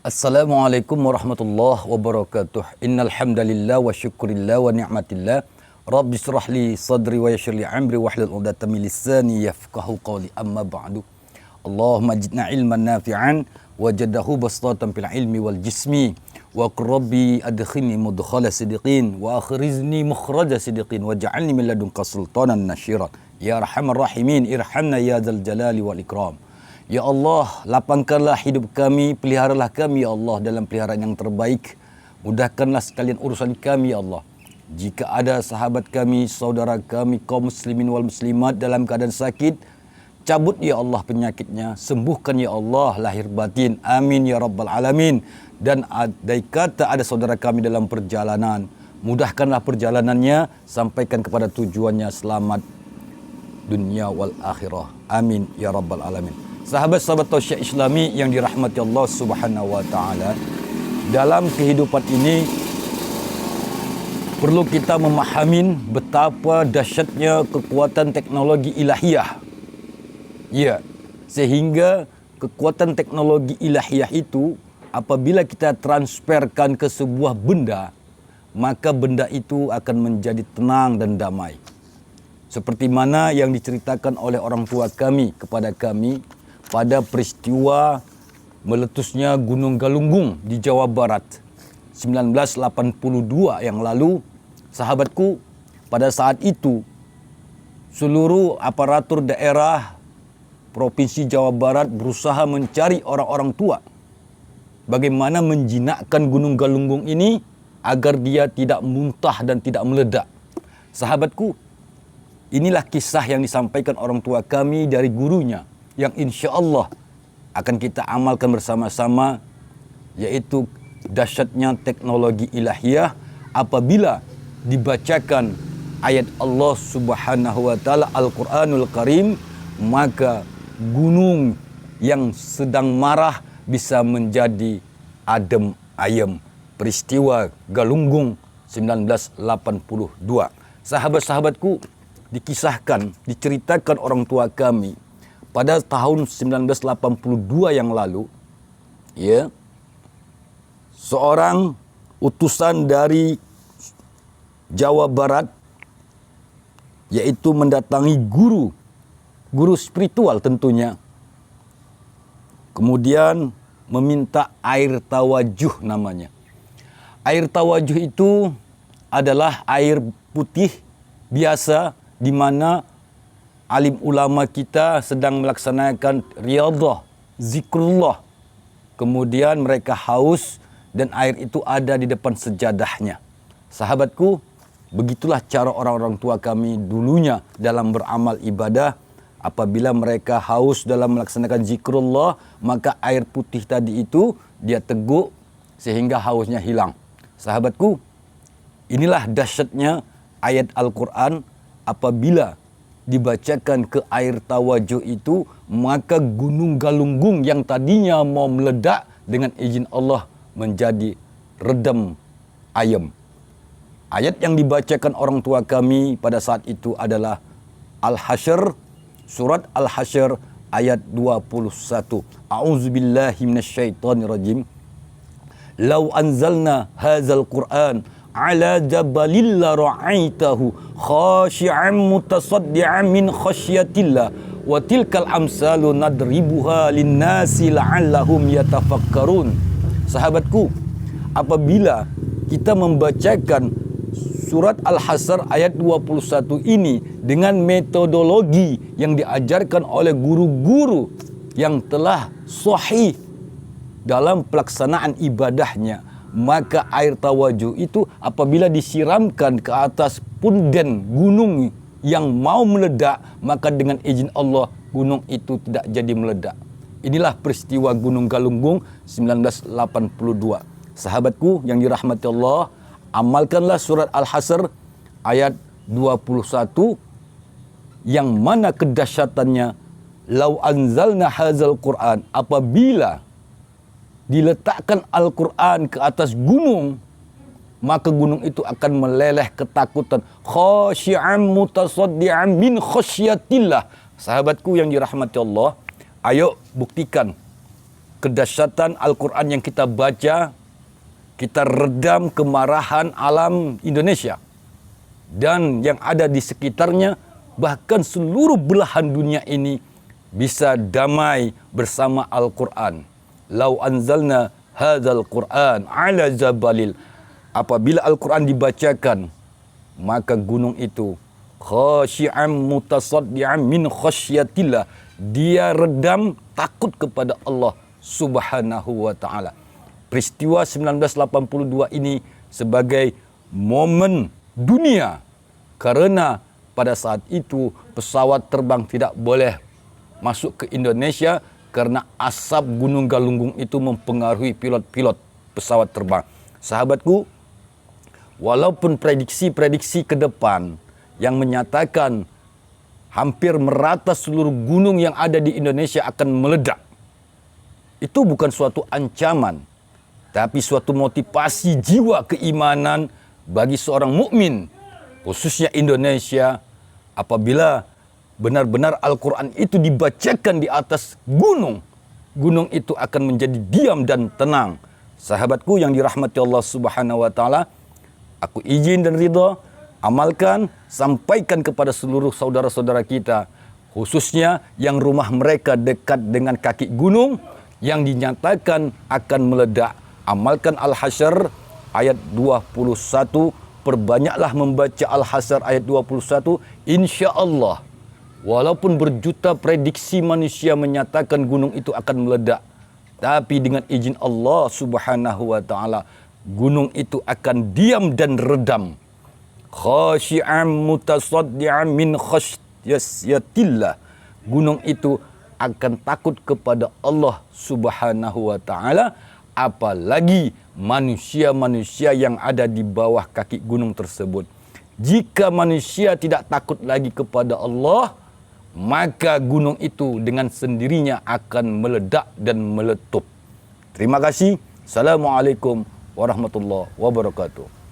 Assalamualaikum warahmatullahi wabarakatuh. Innal hamdalillah wa syukrillah wa ni'matillah. Rabbi shrah li sadri wa yassir li amri wahlul 'uqdatam min lisani yafqahu qawli. Amma ba'du. Allahumma zidna ilman nafi'an wajadahu bastatan fil ilmi wal jismi wa rabbi adkhilni mudkhala sidiqin wa akhrizni mukhraja sidiqin waj'alni min ladunka sultanan nasyiran. Ya arhamar rahimin irhamna ya dzal jalali wal ikram. Ya Allah, lapangkanlah hidup kami, peliharalah kami ya Allah dalam peliharaan yang terbaik. Mudahkanlah sekalian urusan kami ya Allah. Jika ada sahabat kami, saudara kami, kaum muslimin wal muslimat dalam keadaan sakit, cabut ya Allah penyakitnya, sembuhkan ya Allah lahir batin. Amin ya rabbal alamin. Dan andai kata ada saudara kami dalam perjalanan, mudahkanlah perjalanannya, sampaikan kepada tujuannya selamat dunia wal akhirah. Amin ya rabbal alamin. Sahabat-sahabat tausiah Islami yang dirahmati Allah Subhanahu wa taala, dalam kehidupan ini perlu kita memahami betapa dahsyatnya kekuatan teknologi ilahiyah. Ya, sehingga kekuatan teknologi ilahiyah itu apabila kita transferkan ke sebuah benda, maka benda itu akan menjadi tenang dan damai. Seperti mana yang diceritakan oleh orang tua kami kepada kami pada peristiwa meletusnya Gunung Galunggung di Jawa Barat 1982 yang lalu. Sahabatku, pada saat itu seluruh aparatur daerah Provinsi Jawa Barat berusaha mencari orang-orang tua bagaimana menjinakkan Gunung Galunggung ini agar dia tidak muntah dan tidak meledak. Sahabatku, inilah kisah yang disampaikan orang tua kami dari gurunya, yang insya Allah akan kita amalkan bersama-sama, yaitu dahsyatnya teknologi ilahiyah apabila dibacakan ayat Allah Subhanahu wa taala Al-Qur'anul Karim, maka gunung yang sedang marah bisa menjadi adem ayem. Peristiwa Galunggung 1982. Sahabat-sahabatku, dikisahkan, diceritakan orang tua kami pada tahun 1982 yang lalu, ya, seorang utusan dari Jawa Barat, yaitu mendatangi guru spiritual tentunya, kemudian meminta air tawajuh namanya. Air tawajuh itu adalah air putih biasa di mana alim ulama kita sedang melaksanakan riyadhah, zikrullah. Kemudian mereka haus dan air itu ada di depan sejadahnya. Sahabatku, begitulah cara orang-orang tua kami dulunya dalam beramal ibadah. Apabila mereka haus dalam melaksanakan zikrullah, maka air putih tadi itu dia teguk sehingga hausnya hilang. Sahabatku, inilah dahsyatnya ayat Al-Quran. Apabila dibacakan ke air tawajuh itu, maka Gunung Galunggung yang tadinya mau meledak dengan izin Allah menjadi redam ayem. Ayat yang dibacakan orang tua kami pada saat itu adalah Al-Hasyr, surat Al-Hasyr ayat 21. A'udzubillahi minasyaitonirrajim. Lau anzalna hadzal Qur'an ala jabalil la ra'aitahu khashi'an mutasaddian min khasyatillah wa tilkal amsalu nadribuha linnasi la'allahum yatafakkarun. Sahabatku, apabila kita membacakan surat Al-Hasyr ayat 21 ini dengan metodologi yang diajarkan oleh guru-guru yang telah sahih dalam pelaksanaan ibadahnya, maka air tawajuh itu apabila disiramkan ke atas punden gunung yang mau meledak, maka dengan izin Allah gunung itu tidak jadi meledak. Inilah peristiwa Gunung Galunggung 1982. Sahabatku yang dirahmati Allah, amalkanlah surat Al-Hasyr ayat 21 yang mana kedahsyatannya. Lau anzalna hadzal Qur'an, apabila diletakkan Al-Quran ke atas gunung, maka gunung itu akan meleleh ketakutan. Khasyi'an mutasaddian min khasyatillah. Sahabatku yang dirahmati Allah, ayo buktikan kedahsyatan Al-Quran yang kita baca, kita redam kemarahan alam Indonesia dan yang ada di sekitarnya, bahkan seluruh belahan dunia ini bisa damai bersama Al-Quran. Lau anzalna hadzal Qur'an ala zabalil. Apabila Al-Quran dibacakan, maka gunung itu khasyi'an mutasaddi'an min khasyatillah. Dia redam takut kepada Allah Subhanahu wa ta'ala. Peristiwa 1982 ini sebagai momen dunia, karena pada saat itu pesawat terbang tidak boleh masuk ke Indonesia karena asap Gunung Galunggung itu mempengaruhi pilot-pilot pesawat terbang. Sahabatku, walaupun prediksi-prediksi ke depan yang menyatakan hampir merata seluruh gunung yang ada di Indonesia akan meledak, itu bukan suatu ancaman, tapi suatu motivasi jiwa keimanan bagi seorang mukmin, khususnya Indonesia, apabila benar-benar Al-Quran itu dibacakan di atas gunung, gunung itu akan menjadi diam dan tenang. Sahabatku yang dirahmati Allah Subhanahu wa ta'ala, aku izin dan ridha, amalkan, sampaikan kepada seluruh saudara-saudara kita, khususnya yang rumah mereka dekat dengan kaki gunung yang dinyatakan akan meledak. Amalkan Al-Hasyr ayat 21, perbanyaklah membaca Al-Hasyr ayat 21, insya Allah. Walaupun berjuta prediksi manusia menyatakan gunung itu akan meledak, tapi dengan izin Allah Subhanahu wa ta'ala, gunung itu akan diam dan redam. Khasyi'an mutasaddi'an min khasyatillah. Gunung itu akan takut kepada Allah Subhanahu wa ta'ala, apalagi manusia-manusia yang ada di bawah kaki gunung tersebut. Jika manusia tidak takut lagi kepada Allah, maka gunung itu dengan sendirinya akan meledak dan meletup. Terima kasih. Assalamualaikum warahmatullahi wabarakatuh.